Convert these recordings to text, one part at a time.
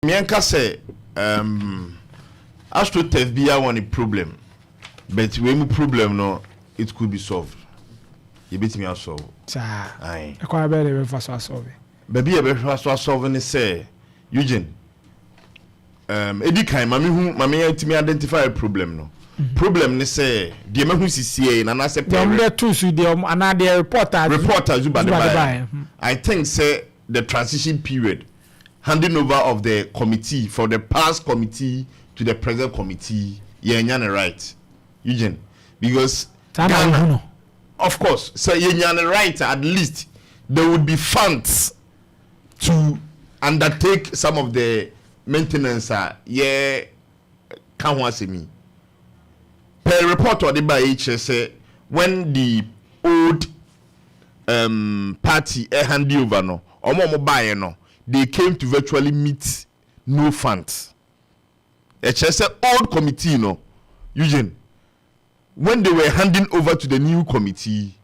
Mianka say Astroturf be one problem, but when problem no, it could be solved. You beat me solve. Aye. I quite better for solve. Baby, a better for solving is say Eugene. Edi kai mami to me identify a problem no. Problem ni say the man who see na say the two so the another reporters who by I think say the transition period handing over of the committee for the past committee to the present committee yeah right Eugene because Ghana, of course so yeah right at least there would be funds to undertake some of the maintenance yeah can one see me per report or the by say when the old party hand over no omo buy no they came to virtually meet no funds. Say old committee no Eugene when they were handing over to the new committee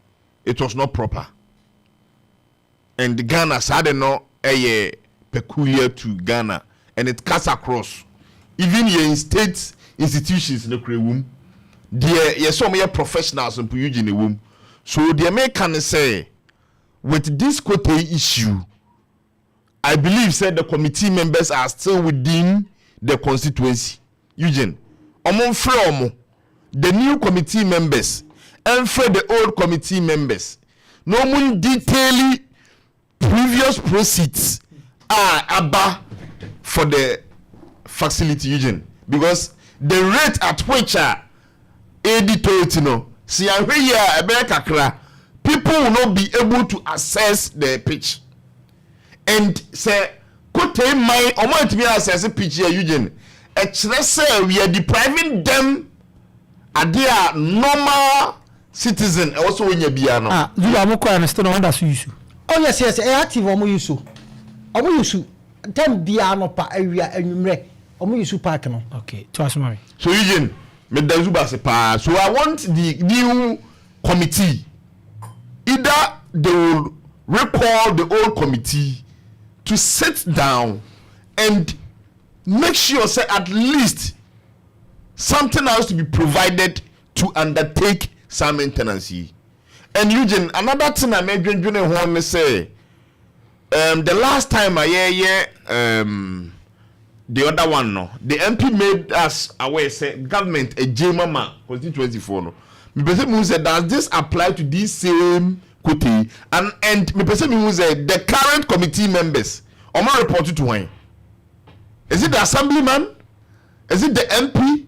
it was not proper and the Ghana had no peculiar to Ghana and it cuts across even in state institutions in the room there yes some professionals in Eugene room so the American say with this Kotei issue I believe said the committee members are still within the constituency. Eugene, from the new committee members and for the old committee members, no one detailing previous proceeds are about for the facility, Eugene, because the rate at which see people will not be able to access the pitch. And say Kotei my omo to be access pitch here Eugene say we are depriving them at their normal citizen also when you be no you am ko understand on that issue oh yes active omo use dem bia no pa awia anwumre omo use park no okay to asomari so Eugene me da zuba se pa so I want the new committee either they will recall the old committee to sit down and make sure say at least something else to be provided to undertake some maintenance. And Eugene, another thing I made when I say the last time I the other one no the MP made us aware say government a J-Mama constituency for no me person say does this apply to this same Kotei and me person me say the current committee members omo report to when is it the assemblyman, is it the MP,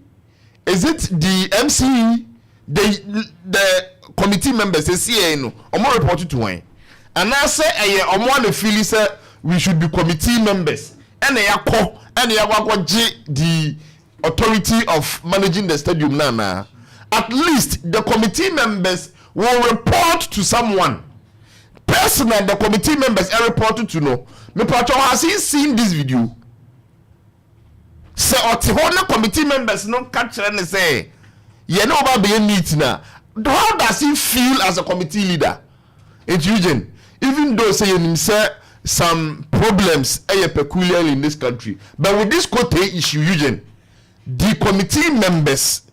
is it the MCE, the committee members the CA no omo report to when and I say omo the feel say we should be committee members and yakọ the authority of managing the stadium na at least the committee members will report to someone. Personally, the committee members are reported to know. Me pato has he seen this video? Say the committee members no catch and say, you know about being meet now. How does he feel as a committee leader? It's Eugene. Even though say some problems are peculiar in this country, but with this Kotei issue, Eugene, the committee members,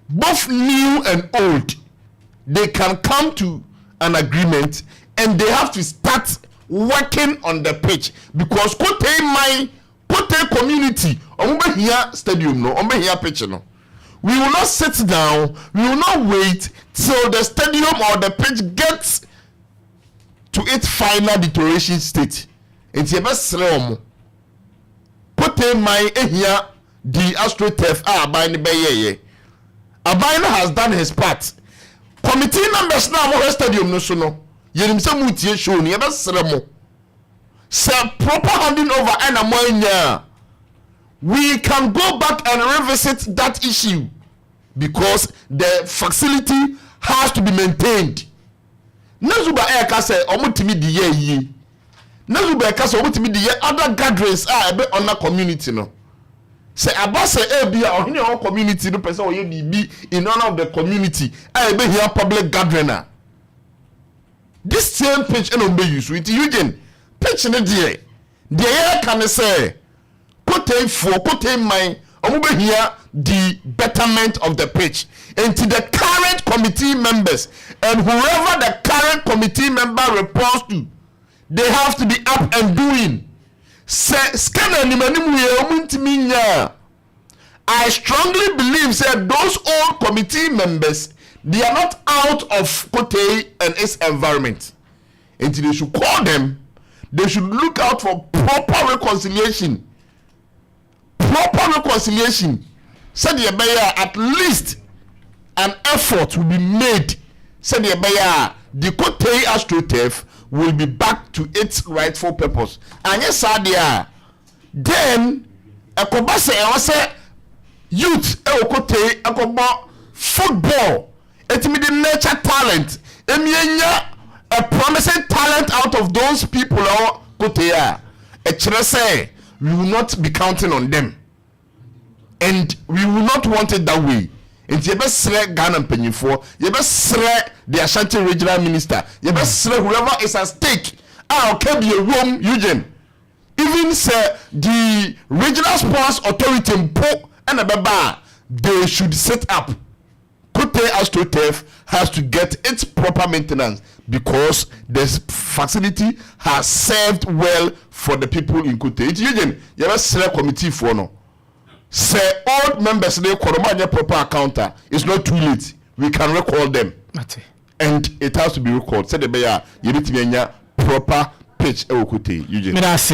both new and old, they can come to an agreement and they have to start working on the pitch because Kotei community ombe here stadium no ombe here pitch no we will not sit down, we will not wait till the stadium or the pitch gets to its final deterioration state. It's a best realm. Kotei here the Astroturf Abine Beye. Abine has done his part. Committee members now more stadium no so no. Yenim se mutie show ni ebe seremo. Say proper handing over and amonya. We can go back and revisit that issue because the facility has to be maintained. Nazuba eka say omutimi di ye. Nazuba eka say omutimi di ye other gatherings ebe on the community no. Say abase ebia ohine on community no person oye bi in honor of the community ebe here public gathering. This same pitch and be used with Eugene pitch in the day can say Kotei for Kotei mine omo here the betterment of the pitch and to the current committee members and whoever the current committee member reports to, they have to be up and doing. I strongly believe that those old committee members, they are not out of Kotei and its environment. And they should call them. They should look out for proper reconciliation. Proper reconciliation. Said at least an effort will be made. Said the Kotei Astroturf will be back to its rightful purpose. And yes, then a kobase youth Kotei akoba football. It mean the nature talent. A promising talent out of those people or Kotei. Say we will not be counting on them. And we will not want it that way. And you best select Ghana Penyifo, you best select the Ashanti regional minister, you best select whoever is at stake. Okay, be a room, Eugene. Even say the regional sports authority in Po and Ababa, they should set up. Kotei Astroturf has to get its proper maintenance because this facility has served well for the people in Kotei. Eugene, you best select committee for no. Say old members they koromanya proper accountant. It's not too late. We can recall them. And it has to be recalled. Say the bear you need to be proper pitch Kotei.